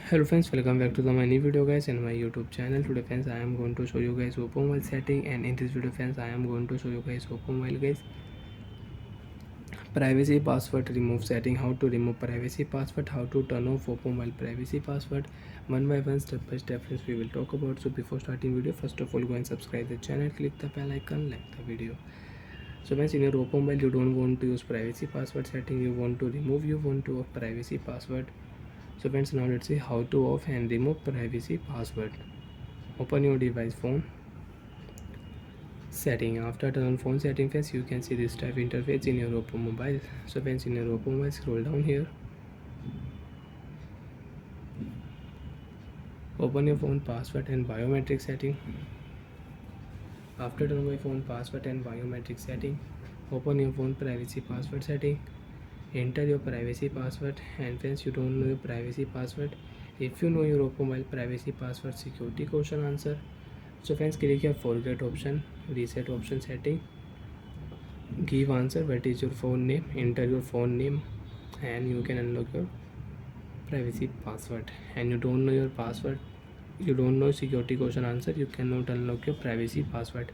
Hello friends, welcome back to my new video guys and my YouTube channel. Today friends, I am going to show you guys oppo mobile setting, and in this video friends, I am going to show you guys oppo mobile guys privacy password remove setting, how to remove privacy password, how to turn off oppo mobile privacy password. One by one, step by step friends, we will talk about. So before starting video, first of all go and subscribe the channel, click the bell icon, like the video. So friends, in your oppo mobile you don't want to use privacy password setting, you want to remove, you want to off privacy password. So friends, now let's see how to off and remove privacy password. Open your device phone setting. After turn on phone setting friends, you can see this type interface in your oppo mobile. So friends, in your oppo mobile, scroll down here, open your phone password and biometric setting. After turn on my phone password and biometric setting, open your phone privacy password setting, enter your privacy password. And friends, you don't know your privacy password, if you know your oppo mobile privacy password, security question answer. So friends, click here forget option, reset option setting, give answer what is your phone name, enter your phone name, and you can unlock your privacy password. And you don't know your password, you don't know security question answer, you cannot unlock your privacy password,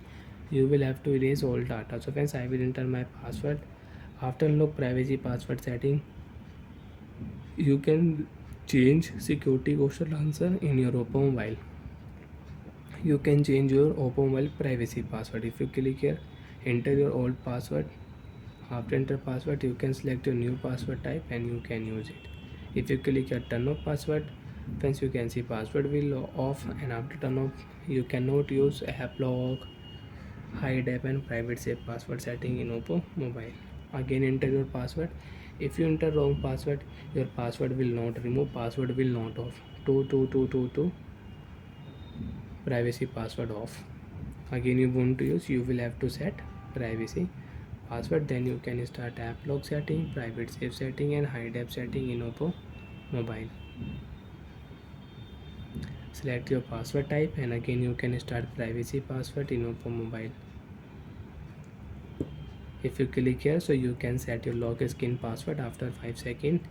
you will have to erase all data. So friends, I will enter my password. After unlock privacy password setting, you can change security question answer in your oppo mobile. You can change your oppo mobile privacy password. If you click here, enter your old password. After enter password, you can select your new password type and you can use it. If you click here turn off password, friends, you can see password will off. And after turn off, you cannot use app lock, hide app and private safe password setting in oppo mobile. Again enter your password. If you enter wrong password, your password will not remove, password will not off. 2222 privacy password off. Again you want to use, you will have to set privacy password. Then you can start app lock setting, private safe setting and hide app setting in oppo mobile. Select your password type and again you can start privacy password in oppo mobile. If you click here, so you can set your lock screen password after 5 seconds.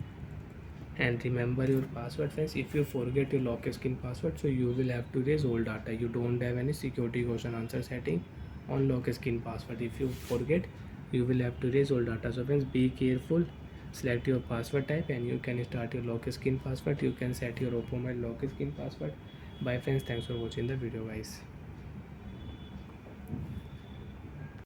And remember your password friends, if you forget your lock screen password, so you will have to erase all data, you don't have any security question answer setting on lock screen password. If you forget, you will have to erase all data. So friends, be careful, select your password type and you can start your lock screen password, you can set your oppo mobile lock screen password. Bye friends, thanks for watching the video guys.